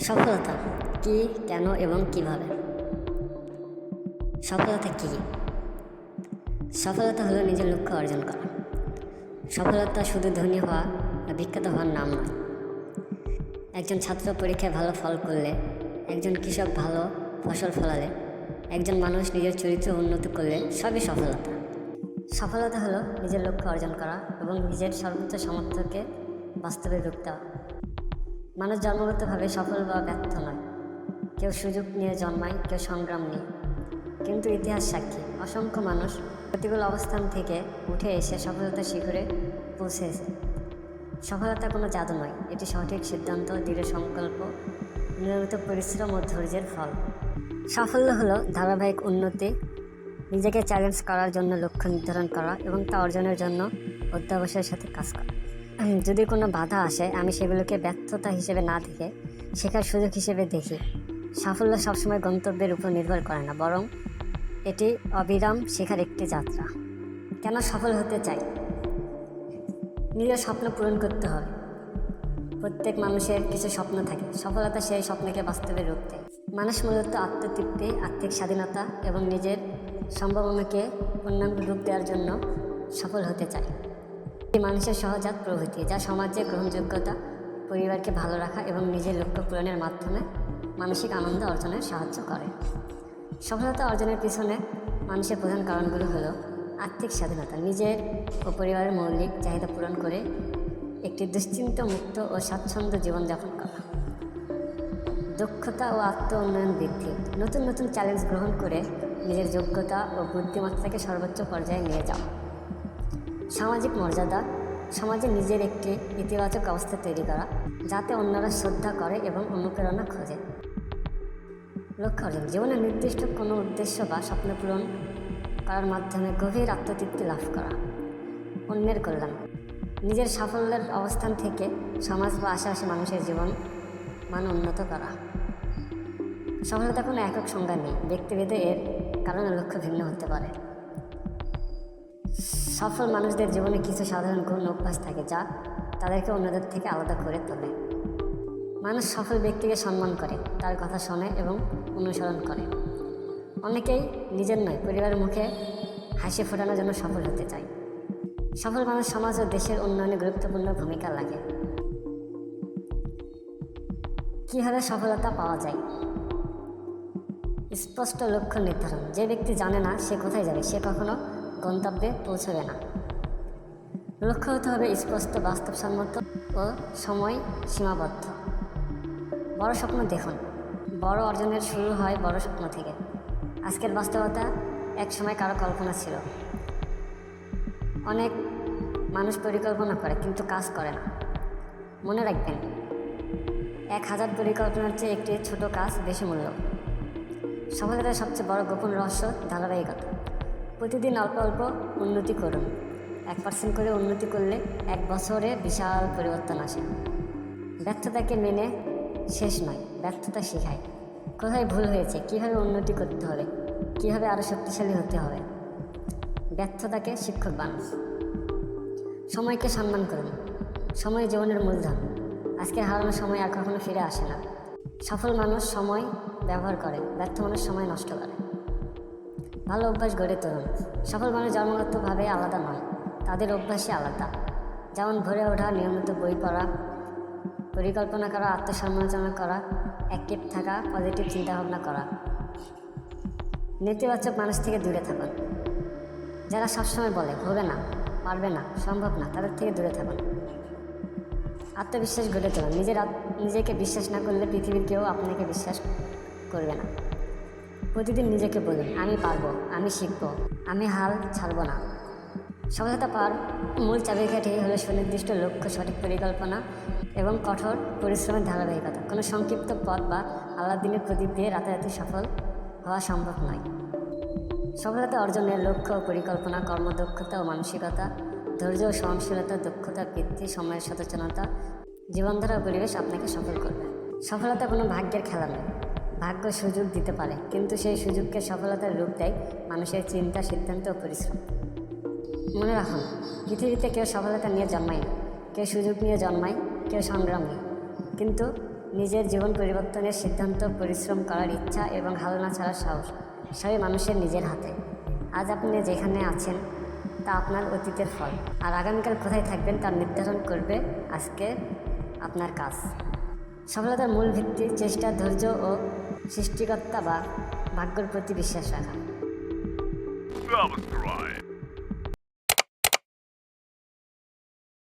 সফলতা কি, কেন এবং কিভাবে? সফলতা কি? সফলতা হলো নিজের লক্ষ্য অর্জন করা। সফলতা শুধু ধনী হওয়া বা বিখ্যাত হওয়ার নাম নয়। একজন ছাত্র পরীক্ষায় ভালো ফল করলে, একজন কৃষক ভালো ফসল ফলালে, একজন মানুষ নিজের চরিত্র উন্নত করলে সবই সফলতা। সফলতা হলো নিজের লক্ষ্য অর্জন করা এবং নিজের সর্বোচ্চ সামর্থ্যকে বাস্তবে রূপ দেওয়া। মানুষ জন্মগতভাবে সফল বা ব্যর্থ নয়। কেউ সুযোগ নিয়ে জন্মায়, কেউ সংগ্রাম নিয়ে। কিন্তু ইতিহাস সাক্ষী, অসংখ্য মানুষ প্রতিকূল অবস্থান থেকে উঠে এসে সফলতার শিখরে পৌঁছেছে। সফলতা কোনো জাদু নয়, এটি সঠিক সিদ্ধান্ত, দৃঢ় সংকল্প, নিয়মিত পরিশ্রম ও ধৈর্যের ফল। সাফল্য হলো ধারাবাহিক উন্নতি, নিজেকে চ্যালেঞ্জ করার জন্য লক্ষ্য নির্ধারণ করা এবং তা অর্জনের জন্য অধ্যবসায়ের সাথে কাজ করা। যদি কোনো বাধা আসে, আমি সেগুলোকে ব্যর্থতা হিসেবে না দেখে শেখার সুযোগ হিসেবে দেখি। সাফল্য সবসময় গন্তব্যের উপর নির্ভর করে না, বরং এটি অবিরাম শেখার একটি যাত্রা। কেন সফল হতে চাই? নিজের স্বপ্ন পূরণ করতে হবে। প্রত্যেক মানুষের কিছু স্বপ্ন থাকে, সফলতা সেই স্বপ্নকে বাস্তবে রূপ দেয়। মানুষ মূলত আত্মতৃপ্তি, আর্থিক স্বাধীনতা এবং নিজের সম্ভাবনাকে পূর্ণাঙ্গ রূপ দেওয়ার জন্য সফল হতে চায়। মানুষের সহজাত প্রবৃত্তি, যা সমাজে গ্রহণযোগ্যতা, পরিবারকে ভালো রাখা এবং নিজের লক্ষ্য পূরণের মাধ্যমে মানসিক আনন্দ অর্জনে সাহায্য করে। সফলতা অর্জনের পিছনে মানুষের প্রধান কারণগুলো হলো আর্থিক স্বাধীনতা, নিজের ও পরিবারের মৌলিক চাহিদা পূরণ করে একটি দুশ্চিন্ত মুক্ত ও স্বাচ্ছন্দ্য জীবনযাপন করা। দক্ষতা ও আত্ম উন্নয়ন বৃদ্ধি, নতুন নতুন চ্যালেঞ্জ গ্রহণ করে নিজের যোগ্যতা ও বুদ্ধিমত্তাকে সর্বোচ্চ পর্যায়ে নিয়ে যাওয়া। সামাজিক মর্যাদা, সমাজে নিজের একটি ইতিবাচক অবস্থা তৈরি করা, যাতে অন্যরা শ্রদ্ধা করে এবং অনুপ্রেরণা খোঁজে। লক্ষ্য অর্জন, জীবনে নির্দিষ্ট কোনো উদ্দেশ্য বা স্বপ্ন পূরণ করার মাধ্যমে গভীর আত্মতৃপ্তি লাভ করা। অন্যের কল্যাণ, নিজের সাফল্যের অবস্থান থেকে সমাজ বা আশেপাশে মানুষের জীবন মান উন্নত করা। সফলতা কোনো একক সংজ্ঞা নেই, ব্যক্তিভেদে এর কারণে লক্ষ্য ভিন্ন হতে পারে। সফল মানুষদের জীবনে কিছু সাধারণ গুণ অভ্যাস থাকে, যা তাদেরকে অন্যদের থেকে আলাদা করে তোলে। মানুষ সফল ব্যক্তিকে সম্মান করে, তার কথা শোনে এবং অনুসরণ করে। অনেকেই নিজের নয়, পরিবারের মুখে হাসি ফোটানোর জন্য সফল হতে চায়। সফল মানুষ সমাজ ও দেশের উন্নয়নে গুরুত্বপূর্ণ ভূমিকা রাখে। কীভাবে সফলতা পাওয়া যায়? স্পষ্ট লক্ষ্য নির্ধারণ, যে ব্যক্তি জানে না সে কোথায় যাবে, সে কখনো গন্তব্যে পৌঁছবে না। লক্ষ্য হতে হবে স্পষ্ট, বাস্তবসম্মত ও সময় সীমাবদ্ধ। বড় স্বপ্ন দেখুন, বড় অর্জনের শুরু হয় বড় স্বপ্ন থেকে। আজকের বাস্তবতা একসময় কারো কল্পনা ছিল। অনেক মানুষ পরিকল্পনা করে কিন্তু কাজ করে না। মনে রাখবেন, 1000 পরিকল্পনার চেয়ে একটি ছোট কাজ বেশি মূল্য। সফলতার সবচেয়ে বড় গোপন রহস্য ধারাবাহিকতা। প্রতিদিন অল্প অল্প উন্নতি করুন। 1% করে উন্নতি করলে 1 বছরে বিশাল পরিবর্তন আসে। ব্যর্থতাকে মেনে শেষ নয়, ব্যর্থতা শেখায়। কোথায় ভুল হয়েছে, কীভাবে উন্নতি করতে হবে, কীভাবে আরও শক্তিশালী হতে হবে। ব্যর্থতাকে শিক্ষক বানান। সময়কে সম্মান করুন। সময় জীবনের মূলধন। আজকে হারানো সময় আর কখনো ফিরে আসে না। সফল মানুষ সময় ব্যবহার করে, ব্যর্থ মানুষ সময় নষ্ট করে। ভালো অভ্যাস গড়ে তুলুন। সফল মানুষ জন্মগতভাবে আলাদা নয়, তাদের অভ্যাসই আলাদা। যেমন ভোরে ওঠা, নিয়মিত বই পড়া, পরিকল্পনা করা, আত্মসমালোচনা করা, অ্যাক্টিভ থাকা, পজিটিভ চিন্তাভাবনা করা। নেতিবাচক মানুষ থেকে দূরে থাকুন। যারা সবসময় বলে হবে না, পারবে না, সম্ভব না, তাদের থেকে দূরে থাকুন। আত্মবিশ্বাস গড়ে তুলুন। নিজেকে বিশ্বাস না করলে পৃথিবীর কেউ আপনাকে বিশ্বাস করবে না। প্রতিদিন নিজেকে বলুন, আমি পারবো, আমি শিখবো, আমি হাল ছাড়বো না। সফলতা পাওয়ার মূল চাবিকাঠি হলো সুনির্দিষ্ট লক্ষ্য, সঠিক পরিকল্পনা এবং কঠোর পরিশ্রমের ধারাবাহিকতা। কোনো সংক্ষিপ্ত পথ বা আলাদিনের প্রদীপ দিয়ে রাতারাতি সফল হওয়া সম্ভব নয়। সফলতা অর্জনের লক্ষ্য, পরিকল্পনা, কর্মদক্ষতা ও মানসিকতা, ধৈর্য ও সহনশীলতা, দক্ষতা বৃদ্ধি, সময়ের সচেতনতা, জীবনধারা ও পরিবেশ আপনাকে সফল করবে। সফলতা কোনো ভাগ্যের খেলা নয়। ভাগ্য সুযোগ দিতে পারে, কিন্তু সেই সুযোগকে সফলতার রূপ দেয় মানুষের চিন্তা, সিদ্ধান্ত ও পরিশ্রম। মনে রাখুন, পৃথিবীতে কেউ সফলতা নিয়ে জন্মায় না। কেউ সুযোগ নিয়ে জন্মায়, কেউ সংগ্রাম নিয়ে। কিন্তু নিজের জীবন পরিবর্তনের সিদ্ধান্ত, পরিশ্রম করার ইচ্ছা এবং হাল না ছাড়ার সাহস সবই মানুষের নিজের হাতে। আজ আপনি যেখানে আছেন তা আপনার অতীতের ফল, আর আগামীকাল কোথায় থাকবেন তা নির্ধারণ করবে আজকে আপনার কাজ। সফলতার মূল ভিত্তি চেষ্টা, ধৈর্য ও সৃষ্টিকর্তা বা ভাগ্যের প্রতি বিশ্বাস রাখা। Subscribe.